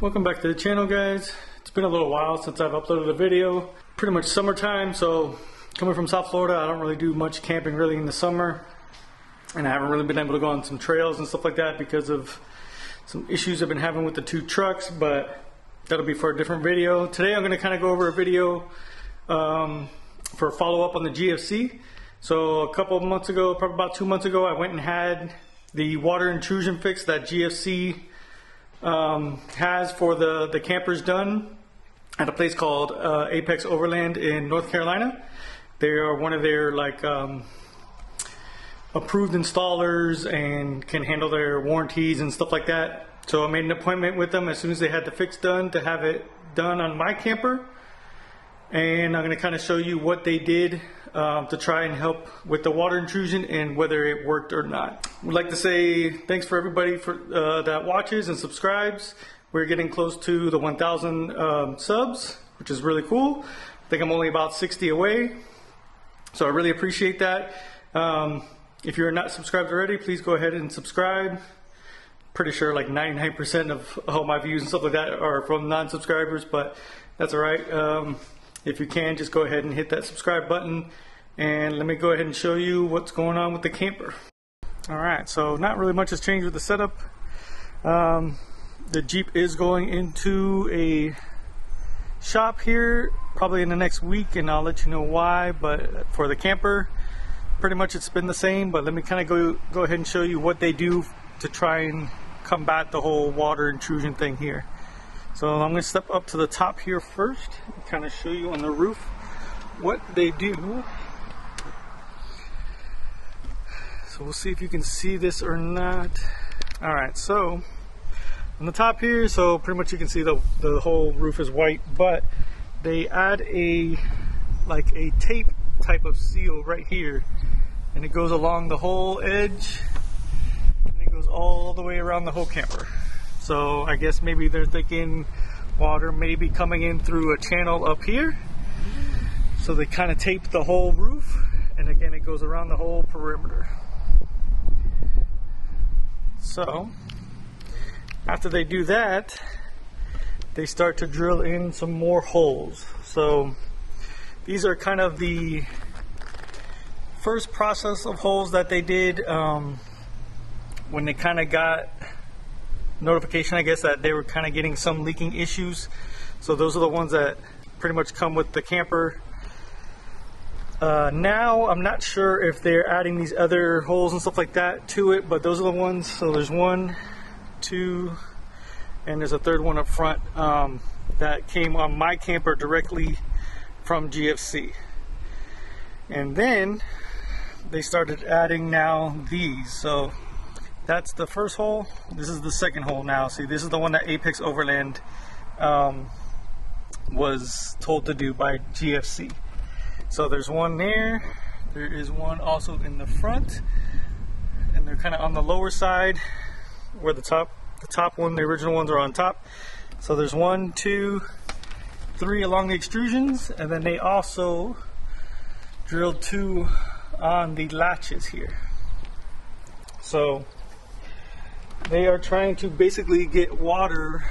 Welcome back to the channel, guys. It's been a little while since I've uploaded a video. Pretty much summertime, so coming from South Florida, I don't really do much camping really in the summer, and I haven't really been able to go on some trails and stuff like that because of some issues I've been having with the two trucks, but that'll be for a different video. Today I'm going to kind of go over a video for a follow-up on the GFC. So a couple of months ago, probably about 2 months ago, I went and had the water intrusion fix that GFC has for the campers done at a place called Apex Overland in North Carolina. They are one of their approved installers and can handle their warranties and stuff like that. So I made an appointment with them as soon as they had the fix done to have it done on my camper. And I'm going to kind of show you what they did to try and help with the water intrusion and whether it worked or not. I'd like to say thanks for everybody that watches and subscribes. We're getting close to the 1,000 subs, which is really cool. I think I'm only about 60 away, so I really appreciate that. If you're not subscribed already, please go ahead and subscribe. Pretty sure like 99% of all my views and stuff like that are from non-subscribers, but that's all right. If you can, just go ahead and hit that subscribe button, and let me go ahead and show you what's going on with the camper. All right, so not really much has changed with the setup. The Jeep is going into a shop here probably in the next week, and I'll let you know why. But for the camper, pretty much it's been the same, but let me kind of go ahead and show you what they do to try and combat the whole water intrusion thing here. So I'm going to step up to the top here first and kind of show you on the roof what they do. So we'll see if you can see this or not. Alright, so on the top here, so pretty much you can see the whole roof is white, but they add a tape type of seal right here, and it goes along the whole edge and it goes all the way around the whole camper. So I guess maybe they're thinking water may be coming in through a channel up here, so they kind of tape the whole roof, and again it goes around the whole perimeter. So after they do that, they start to drill in some more holes. So these are kind of the first process of holes that they did when they kind of got notification, I guess, that they were kind of getting some leaking issues. So those are the ones that pretty much come with the camper. Now I'm not sure if they're adding these other holes and stuff like that to it, but those are the ones. So there's 1, 2, and there's a third one up front that came on my camper directly from GFC. And then they started adding now these. So that's the first hole. This is the second hole now. See, this is the one that Apex Overland was told to do by GFC. So there's one there. There is one also in the front, and they're kind of on the lower side where the top one, the original ones are on top. So there's 1, 2, 3 along the extrusions, and then they also drilled 2 on the latches here. So they are trying to basically get water.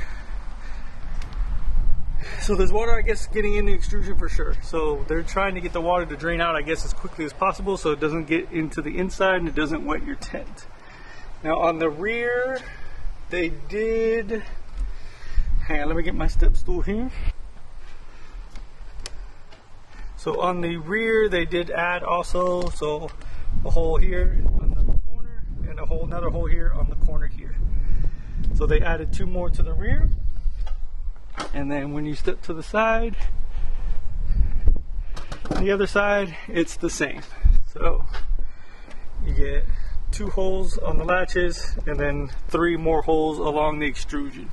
So there's water, I guess, getting in the extrusion for sure. So they're trying to get the water to drain out, I guess, as quickly as possible so it doesn't get into the inside and it doesn't wet your tent. Now on the rear, they did, hang on, let me get my step stool here. So on the rear, they did add also, so a hole here on the corner and another hole here on the corner here. So they added 2 more to the rear. And then when you step to the side, the other side, it's the same. So you get 2 holes on the latches and then 3 more holes along the extrusion.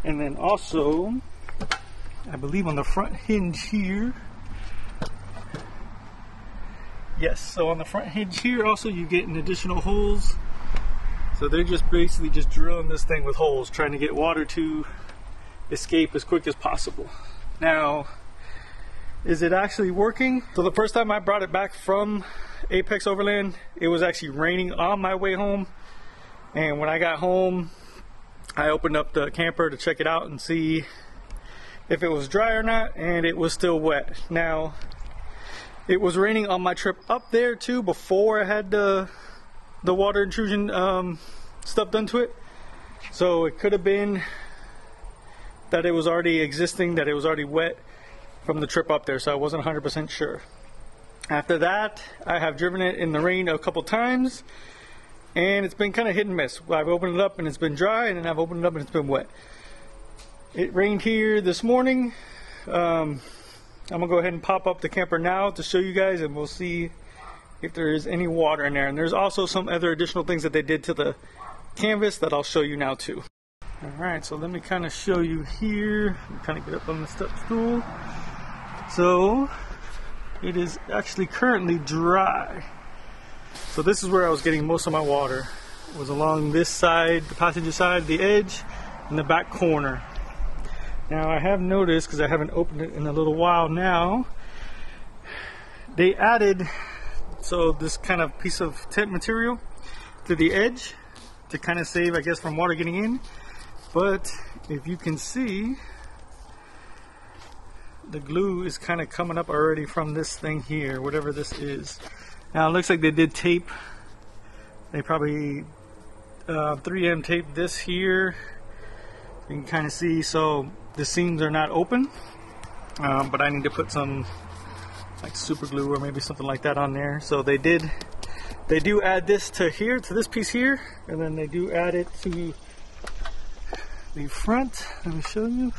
And then also, I believe on the front hinge here, yes, so on the front hinge here also you get an additional holes. So they're just basically just drilling this thing with holes, trying to get water to escape as quick as possible. Now, is it actually working? So the first time I brought it back from Apex Overland, it was actually raining on my way home, and when I got home I opened up the camper to check it out and see if it was dry or not, and it was still wet. Now, it was raining on my trip up there too before I had the water intrusion stuff done to it. So it could have been that it was already existing, that it was already wet from the trip up there, so I wasn't 100% sure. After that, I have driven it in the rain a couple times, and it's been kind of hit and miss. I've opened it up and it's been dry, and then I've opened it up and it's been wet. It rained here this morning. I'm gonna go ahead and pop up the camper now to show you guys, and we'll see if there is any water in there. And there's also some other additional things that they did to the canvas that I'll show you now too. Alright, so let me kind of show you here. Kind of get up on the step stool. So it is actually currently dry. So this is where I was getting most of my water. It was along this side, the passenger side, the edge, and the back corner. Now I have noticed, because I haven't opened it in a little while now, they added this kind of piece of tent material to the edge to kind of save, I guess, from water getting in. But if you can see, the glue is kind of coming up already from this thing here, whatever this is. Now it looks like they did tape. They probably 3M taped this here. You can kind of see, so the seams are not open. But I need to put some like super glue or maybe something like that on there. So they do add this to here, to this piece here, and then they do add it to the front. Let me show you.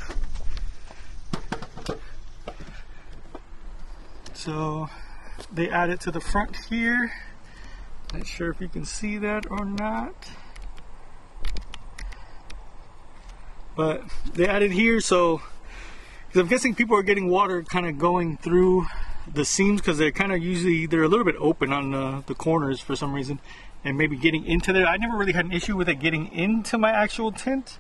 So they add it to the front here. Not sure if you can see that or not, but they added here, so because I'm guessing people are getting water kind of going through the seams, because they're kind of they're a little bit open on the corners for some reason, and maybe getting into there. I never really had an issue with it getting into my actual tent,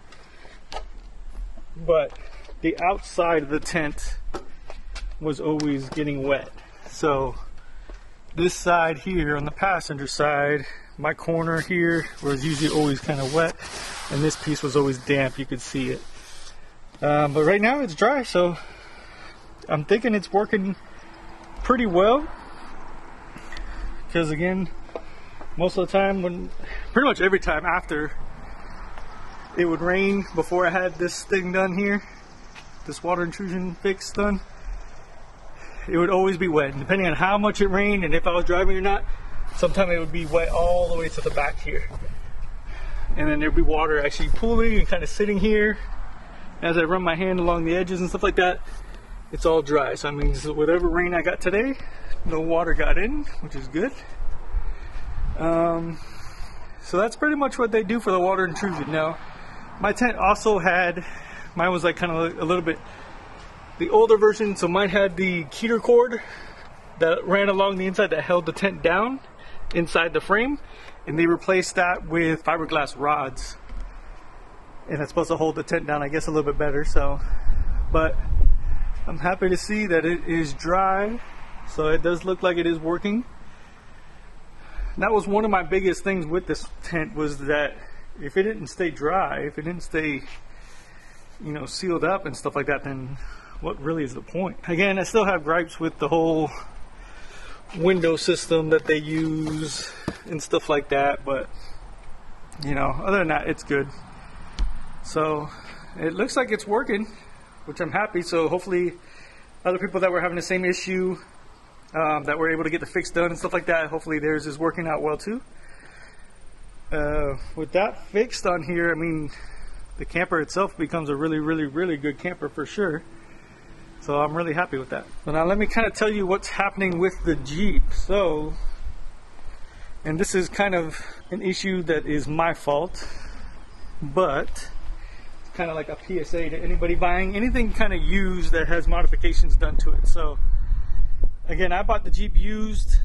but the outside of the tent was always getting wet. So this side here on the passenger side, my corner here was usually always kind of wet, and this piece was always damp. You could see it, but right now it's dry, so I'm thinking it's working pretty well. Because again, most of the time, pretty much every time after it would rain, before I had this thing done here, this water intrusion fix done, it would always be wet. And depending on how much it rained and if I was driving or not, sometimes it would be wet all the way to the back here. And then there'd be water actually pooling and kind of sitting here. As I run my hand along the edges and stuff like that, it's all dry. So I mean, whatever rain I got today, no water got in, which is good. So that's pretty much what they do for the water intrusion. Now, my tent also had, mine was like kind of a little bit the older version, so mine had the keter cord that ran along the inside that held the tent down inside the frame, and they replaced that with fiberglass rods, and it's supposed to hold the tent down, I guess, a little bit better. So, but I'm happy to see that it is dry, so it does look like it is working. That was one of my biggest things with this tent, was that if it didn't stay dry, if it didn't stay, you know, sealed up and stuff like that, then what really is the point? Again, I still have gripes with the whole window system that they use and stuff like that, but you know, other than that, it's good. So it looks like it's working, which I'm happy. So hopefully other people that were having the same issue, that were able to get the fix done and stuff like that, hopefully theirs is working out well too. With that fixed on here, I mean, the camper itself becomes a really good camper for sure. So I'm really happy with that. So now let me kind of tell you what's happening with the Jeep. So, and this is kind of an issue that is my fault, but it's kind of like a PSA to anybody buying anything kind of used that has modifications done to it. So again, I bought the Jeep used,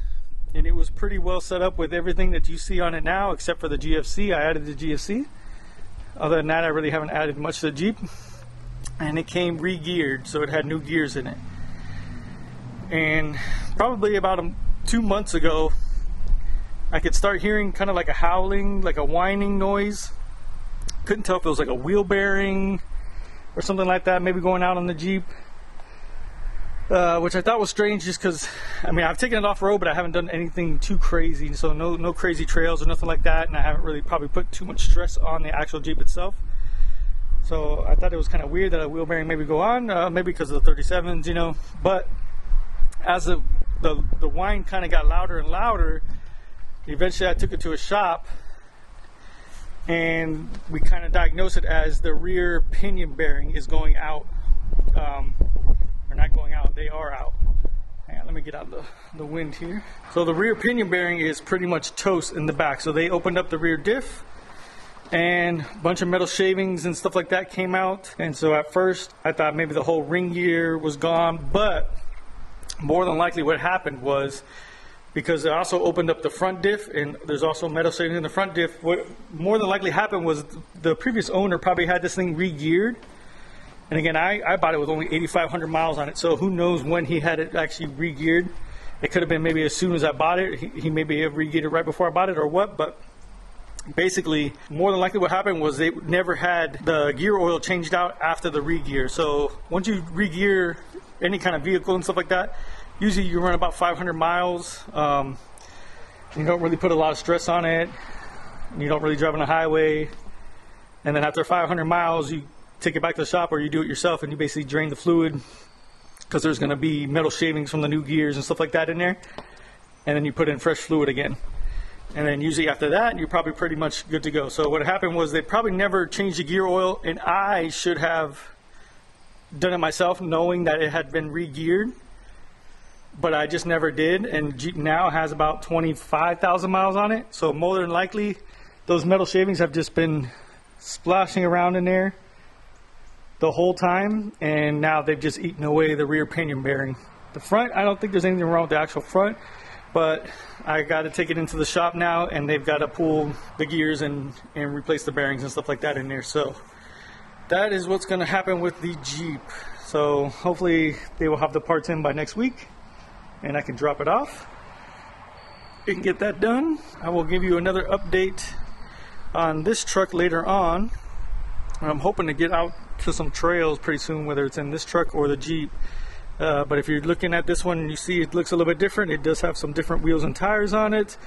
and it was pretty well set up with everything that you see on it now, except for the GFC. I added the GFC. Other than that, I really haven't added much to the Jeep. And it came re-geared, so it had new gears in it. And probably about 2 months ago, I could start hearing kind of like a howling, like a whining noise Couldn't tell if it was like a wheel bearing or something like that, maybe going out on the Jeep. Which I thought was strange, just because, I mean, I've taken it off road, but I haven't done anything too crazy, so no crazy trails or nothing like that, and I haven't really probably put too much stress on the actual Jeep itself. So I thought it was kind of weird that a wheel bearing maybe go on, maybe because of the 37s, you know. But as the whine kind of got louder and louder, eventually I took it to a shop, and we kind of diagnosed it as the rear pinion bearing is going out. Not going out, they are out. And let me get out the wind here. So the rear pinion bearing is pretty much toast in the back. So they opened up the rear diff, and a bunch of metal shavings and stuff like that came out. And so at first I thought maybe the whole ring gear was gone, but more than likely what happened was, because they also opened up the front diff, and there's also metal shavings in the front diff, what more than likely happened was the previous owner probably had this thing re-geared. And again, I bought it with only 8,500 miles on it, so who knows when he had it actually re-geared. It could have been maybe as soon as I bought it. He maybe have re-geared it right before I bought it or what, but basically, more than likely what happened was they never had the gear oil changed out after the re-gear. So once you re-gear any kind of vehicle and stuff like that, usually you run about 500 miles. You don't really put a lot of stress on it. You don't really drive on the highway. And then after 500 miles, you take it back to the shop, or you do it yourself, and you basically drain the fluid, because there's going to be metal shavings from the new gears and stuff like that in there, and then you put in fresh fluid again, and then usually after that you're probably pretty much good to go. So what happened was they probably never changed the gear oil, and I should have done it myself knowing that it had been re-geared, but I just never did. And Jeep now has about 25,000 miles on it, so more than likely those metal shavings have just been splashing around in there the whole time, and now they've just eaten away the rear pinion bearing. The front, I don't think there's anything wrong with the actual front, but I got to take it into the shop now, and they've got to pull the gears and replace the bearings and stuff like that in there. So that is what's going to happen with the Jeep. So hopefully they will have the parts in by next week, and I can drop it off and get that done. I will give you another update on this truck later on. I'm hoping to get out to some trails pretty soon, whether it's in this truck or the Jeep. But if you're looking at this one and you see it looks a little bit different, it does have some different wheels and tires on it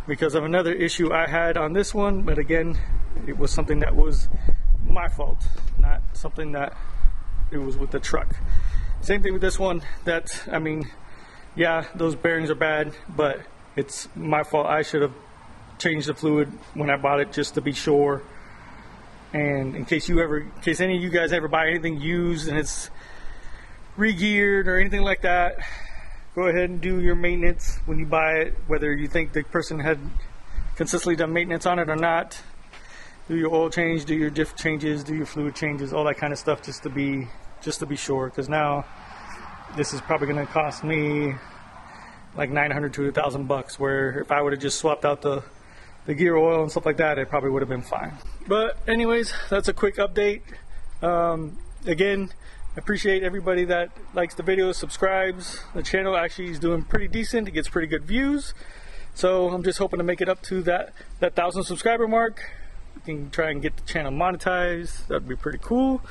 because of another issue I had on this one. But again, it was something that was my fault, not something that it was with the truck. Same thing with this one. That, I mean, yeah, those bearings are bad, but it's my fault. I should have changed the fluid when I bought it, just to be sure. And in case any of you guys ever buy anything used and it's re-geared or anything like that, go ahead and do your maintenance when you buy it, whether you think the person had consistently done maintenance on it or not. Do your oil change, do your diff changes, do your fluid changes, all that kind of stuff, just to be sure. Because now this is probably going to cost me like $900 to $1,000, where if I would have just swapped out the gear oil and stuff like that, it probably would have been fine. But anyways, that's a quick update. Again, I appreciate everybody that likes the video, subscribes. The channel actually is doing pretty decent. It gets pretty good views. So I'm just hoping to make it up to that 1,000 subscriber mark. We can try and get the channel monetized. That'd be pretty cool.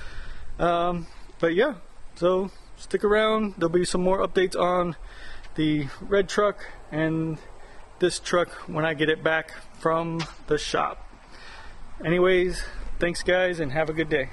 But yeah, so stick around. There'll be some more updates on the red truck and this truck when I get it back from the shop. Anyways, thanks guys, and have a good day.